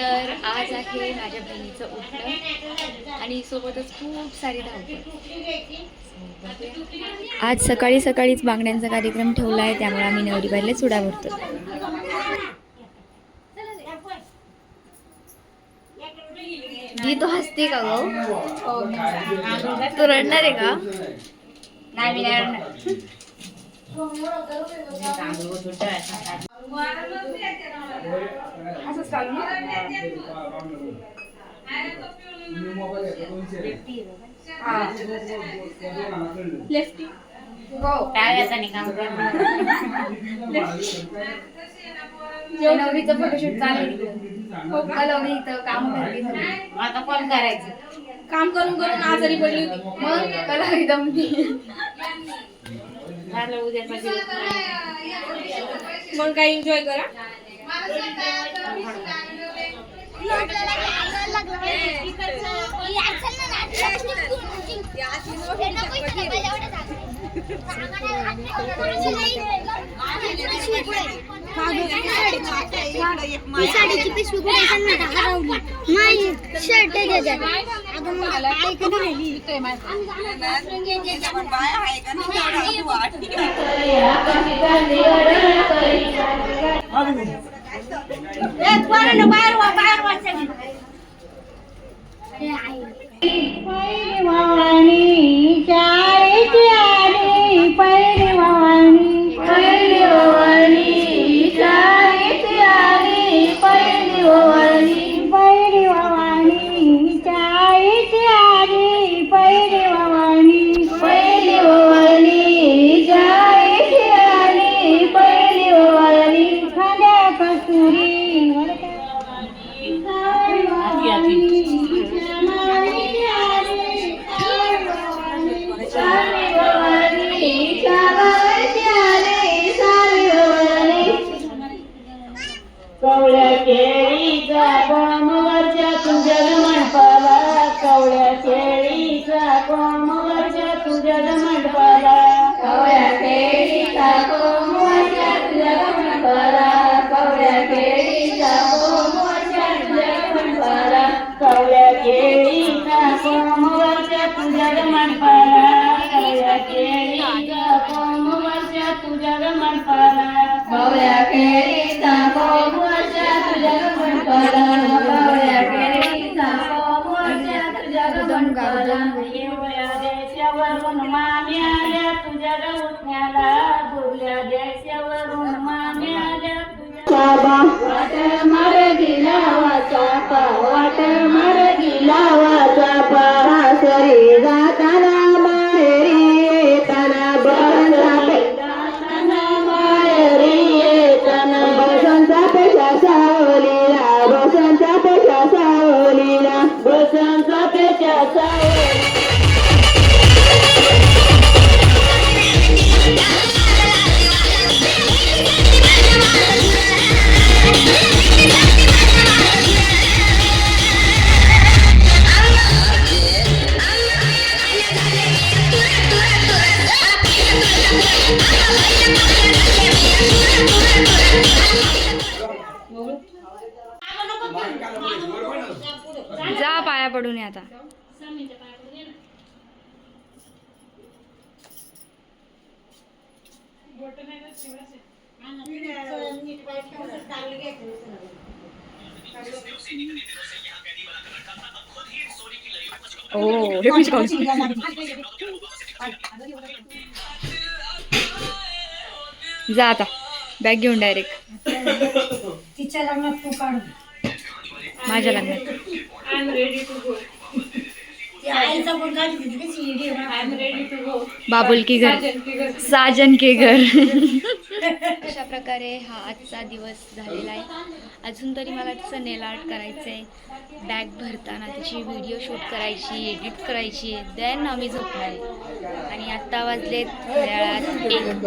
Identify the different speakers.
Speaker 1: तर आज आहे माझ्या बहिणीचं उठणं आणि सोबतच खूप सारी धावपळ. आज सकाळी सकाळीच बांगड्यांचा कार्यक्रम ठेवला आहे, त्यामुळे आम्ही नवरी बाईला चुडा भरतो. दी तो हसते का गो? तू रडणार आहे का? नाही मी नाही रडणार. लेफ्टी नवरीचं फोटोशूट चालू आहे इथं काम करते. आता कोण करायचं? काम करून करून आजारी पडली होती, मग कला एकदम मग काय एन्जॉय करा.
Speaker 2: साडीची पिशवी कुठे हरवली नाही, शर्ट
Speaker 3: कवळ्या केळीचा कोमलच्या तुझ्या मंडपाला, कवळ्या केळीचा कोमलच्या तुझ्या मंडपाला, कवळ्या केळीचा कोमलच्या तुझ्या मंडपाला, कवळ्या केळीचा कोमलच्या तुझ्या मंडपाला, कवळ्या केळीचा कोमलच्या तुझ्या मंडपाला, कवळ्या केळीचा कोमलच्या तुझ्या मंडपाला, कवळ्या केळीचा कोमलच्या तुझ्या मंडपाला, कवळ्या केळीचा कोमलच्या तुझ्या मंडपाला, एवढ्या देशावरून माम्या आल्या तुझ्या उठण्याला, दुर्या देशावरून माम्या आल्या तुझ्या वाट मार गेला वाचा, वाट मार गेला वाचा, सरी जाताना माहेरी येताना बळचा सावलीला, बसंचा पेशा सावलीला, बसंचा पेशा सावलीला.
Speaker 1: जा पाया पडून ये आता. जा आता बॅग घेऊन डायरेक्ट.
Speaker 2: तिच्या लग्नात तू काढ,
Speaker 1: माझ्या लग्नात बाबुल की घर, साजन के घर. अशा प्रकारे हा आजचा दिवस झालेला आहे. अजून तरी मला त्याचं नेल आर्ट करायचं आहे, बॅग भरताना त्याची व्हिडिओ शूट करायची, एडिट करायची, देन आम्ही झोपणार आहे. आणि आत्ता वाजलेत घड्याळात 1.